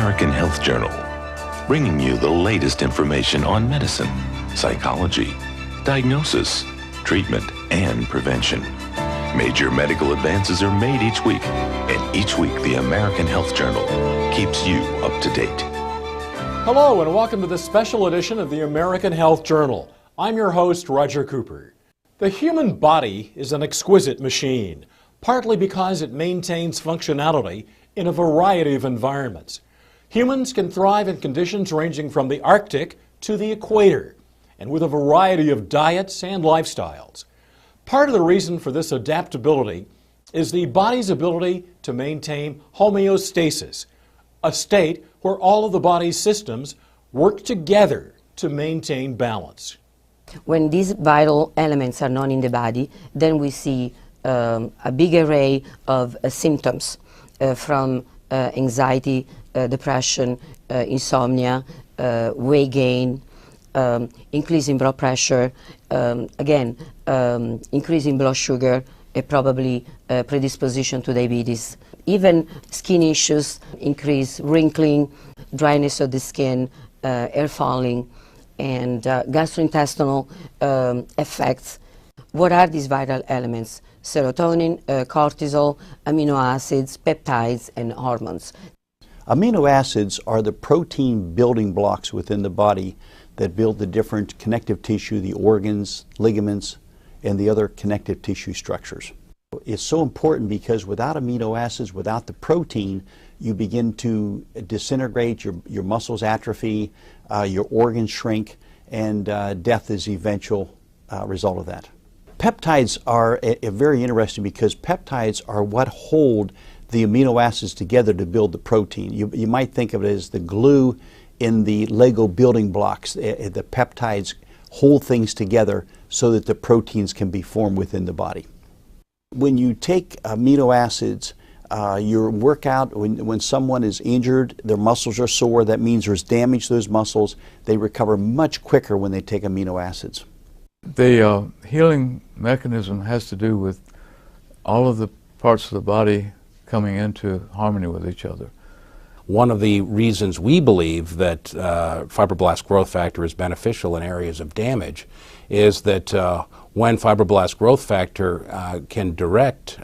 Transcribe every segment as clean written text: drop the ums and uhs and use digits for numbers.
American Health Journal, bringing you the latest information on medicine, psychology, diagnosis, treatment, and prevention. Major medical advances are made each week, and each week the American Health Journal keeps you up to date. Hello and welcome to this special edition of the American Health Journal. I'm your host, Roger Cooper. The human body is an exquisite machine, partly because it maintains functionality in a variety of environments. Humans can thrive in conditions ranging from the Arctic to the equator, and with a variety of diets and lifestyles. Part of the reason for this adaptability is the body's ability to maintain homeostasis, a state where all of the body's systems work together to maintain balance. When these vital elements are not in the body, then we see a big array of symptoms from anxiety, depression, insomnia, weight gain, increase in blood pressure, increase in blood sugar, probably predisposition to diabetes. Even skin issues, increase wrinkling, dryness of the skin, hair falling, and gastrointestinal effects. What are these vital elements? Serotonin, cortisol, amino acids, peptides, and hormones. Amino acids are the protein building blocks within the body that build the different connective tissue, the organs, ligaments, and the other connective tissue structures. It's so important because without amino acids, without the protein, you begin to disintegrate, your muscles atrophy, your organs shrink, and death is the eventual result of that. Peptides are very interesting because peptides are what hold the amino acids together to build the protein. You might think of it as the glue in the Lego building blocks. The peptides hold things together so that the proteins can be formed within the body. When you take amino acids, your workout, when someone is injured, their muscles are sore, that means there's damage to those muscles. They recover much quicker when they take amino acids. The healing mechanism has to do with all of the parts of the body coming into harmony with each other. One of the reasons we believe that fibroblast growth factor is beneficial in areas of damage is that when fibroblast growth factor can direct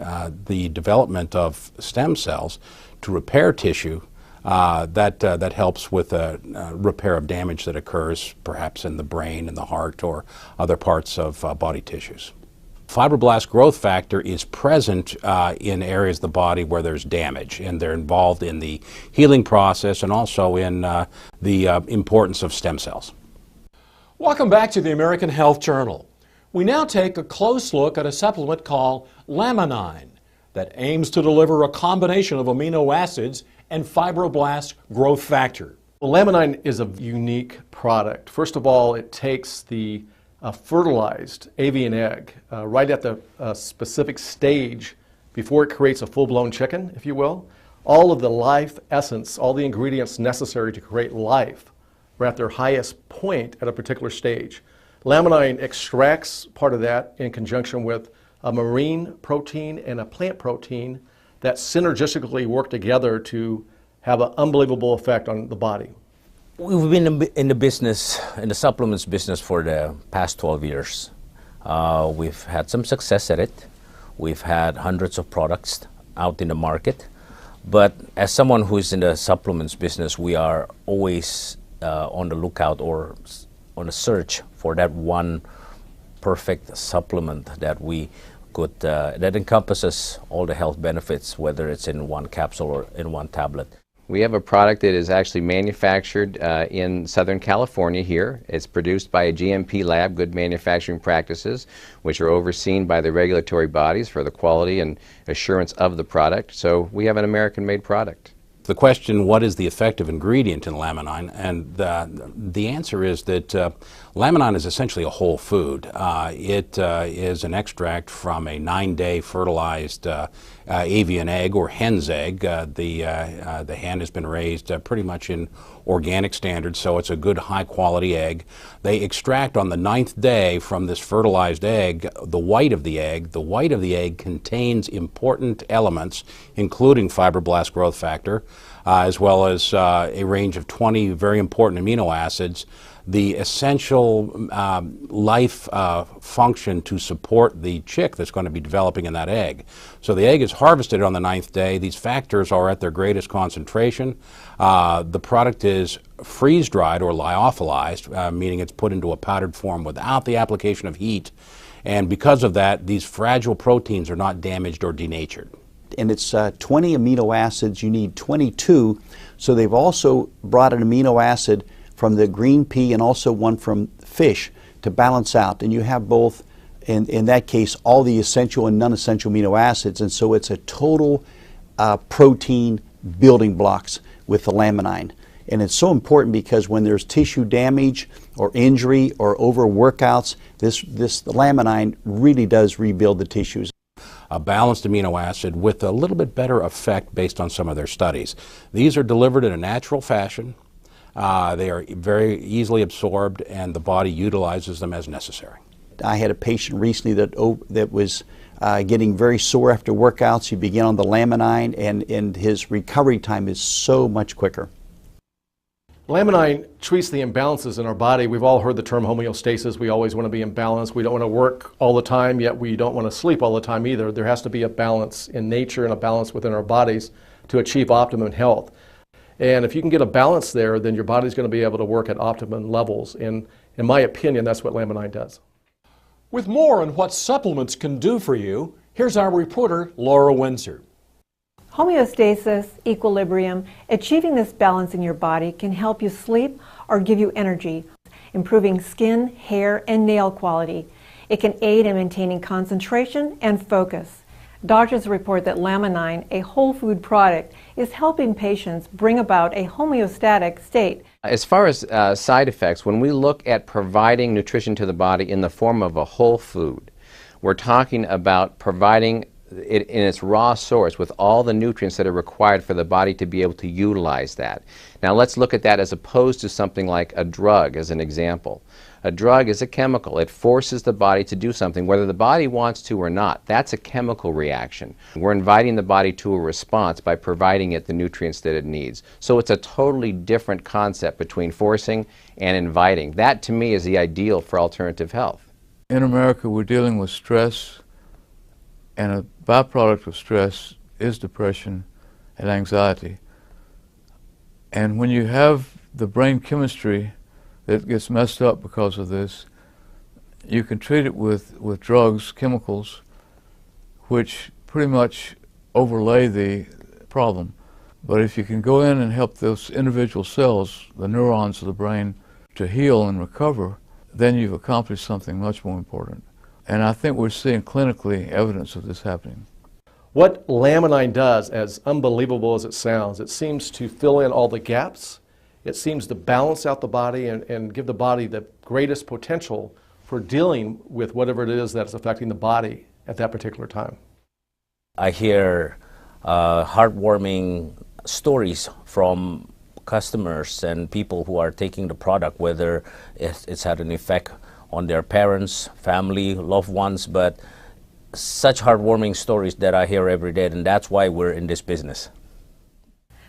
the development of stem cells to repair tissue, that helps with repair of damage that occurs perhaps in the brain and the heart or other parts of body tissues. Fibroblast growth factor is present in areas of the body where there's damage, and they're involved in the healing process and also in the importance of stem cells. Welcome back to the American Health Journal. We now take a close look at a supplement called Laminine that aims to deliver a combination of amino acids and fibroblast growth factor. Well, Laminine is a unique product. First of all, it takes the fertilized avian egg right at the specific stage before it creates a full-blown chicken, if you will. All of the life essence, all the ingredients necessary to create life are at their highest point at a particular stage. Laminine extracts part of that in conjunction with a marine protein and a plant protein that synergistically work together to have an unbelievable effect on the body. We've been in the business, in the supplements business for the past 12 years. We've had some success at it. We've had hundreds of products out in the market. But as someone who's in the supplements business, we are always on the lookout or on a search for that one perfect supplement that we could, that encompasses all the health benefits, whether it's in one capsule or in one tablet. We have a product that is actually manufactured in Southern California here. It's produced by a GMP lab, Good Manufacturing Practices, which are overseen by the regulatory bodies for the quality and assurance of the product. So we have an American-made product. The question, what is the effective ingredient in Laminine? And the answer is that Laminine is essentially a whole food. It is an extract from a 9-day fertilized avian egg or hen's egg. The hen has been raised pretty much in organic standards, so it's a good high-quality egg. They extract on the 9th day from this fertilized egg the white of the egg. The white of the egg contains important elements, including fibroblast growth factor, as well as a range of 20 very important amino acids, the essential life function to support the chick that's going to be developing in that egg. So the egg is harvested on the 9th day. These factors are at their greatest concentration. The product is freeze-dried or lyophilized, meaning it's put into a powdered form without the application of heat. And because of that, these fragile proteins are not damaged or denatured. And it's 20 amino acids. You need 22. So they've also brought an amino acid from the green pea and also one from fish to balance out. And you have both, in that case, all the essential and non-essential amino acids. And so it's a total protein building blocks with the laminine. And it's so important because when there's tissue damage or injury or overworkouts, this laminine really does rebuild the tissues. A balanced amino acid with a little bit better effect based on some of their studies. These are delivered in a natural fashion. They are very easily absorbed, and the body utilizes them as necessary. I had a patient recently that was getting very sore after workouts. He began on the laminine, and his recovery time is so much quicker. Laminine treats the imbalances in our body. We've all heard the term homeostasis. We always want to be in balance. We don't want to work all the time, yet we don't want to sleep all the time either. There has to be a balance in nature and a balance within our bodies to achieve optimum health. And if you can get a balance there, then your body's going to be able to work at optimum levels. And in my opinion, that's what Laminine does. With more on what supplements can do for you, here's our reporter, Laura Windsor. Homeostasis, equilibrium, achieving this balance in your body can help you sleep or give you energy, improving skin, hair, and nail quality. It can aid in maintaining concentration and focus. Doctors report that Laminine, a whole food product, is helping patients bring about a homeostatic state. As far as side effects, when we look at providing nutrition to the body in the form of a whole food, we're talking about providing it in its raw source with all the nutrients that are required for the body to be able to utilize that. Now let's look at that as opposed to something like a drug as an example. A drug is a chemical. It forces the body to do something whether the body wants to or not. That's a chemical reaction. We're inviting the body to a response by providing it the nutrients that it needs. So it's a totally different concept between forcing and inviting. That to me is the ideal for alternative health. In America, we're dealing with stress, and a byproduct of stress is depression and anxiety. And when you have the brain chemistry that gets messed up because of this, you can treat it with drugs, chemicals, which pretty much overlay the problem. But if you can go in and help those individual cells, the neurons of the brain, to heal and recover, then you've accomplished something much more important. And I think we're seeing clinically evidence of this happening. What Laminine does, as unbelievable as it sounds, it seems to fill in all the gaps. It seems to balance out the body and give the body the greatest potential for dealing with whatever it is that's affecting the body at that particular time. I hear heartwarming stories from customers and people who are taking the product, whether it's had an effect on their parents, family, loved ones, but such heartwarming stories that I hear every day, and that's why we're in this business.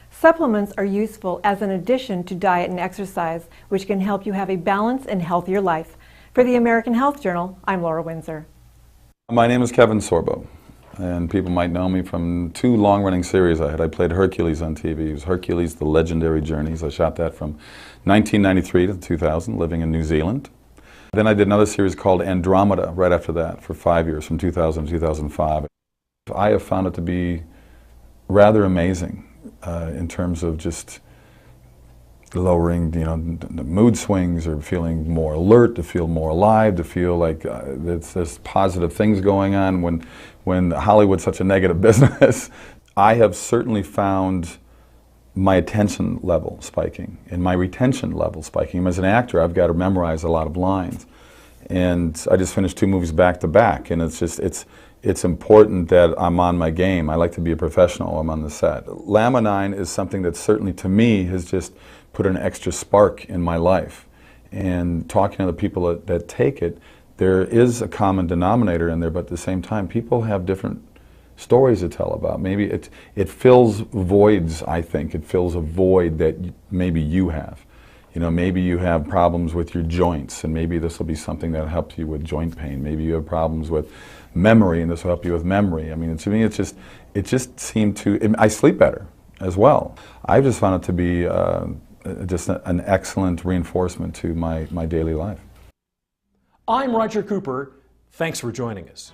Supplements are useful as an addition to diet and exercise, which can help you have a balanced and healthier life. For the American Health Journal, I'm Laura Windsor. My name is Kevin Sorbo, and people might know me from two long-running series I had. I played Hercules on TV. It was Hercules, The Legendary Journeys. I shot that from 1993 to 2000, living in New Zealand. Then I did another series called Andromeda right after that for 5 years, from 2000 to 2005. I have found it to be rather amazing in terms of just lowering, the mood swings, or feeling more alert, to feel more alive, to feel like there's positive things going on when Hollywood's such a negative business. I have certainly found my attention level spiking and my retention level spiking. As an actor, I've got to memorize a lot of lines, and I just finished 2 movies back to back, and it's important that I'm on my game. I like to be a professional. I'm on the set. Laminine is something that certainly to me has just put an extra spark in my life. And talking to the people that take it, there is a common denominator in there, but at the same time, people have different stories to tell about. Maybe it fills voids, I think. It fills a void that maybe you have. You know, maybe you have problems with your joints, and maybe this will be something that helps you with joint pain. Maybe you have problems with memory, and this will help you with memory. I mean, to me, it just seemed to, I sleep better as well. I just found it to be just an excellent reinforcement to my daily life. I'm Roger Cooper. Thanks for joining us.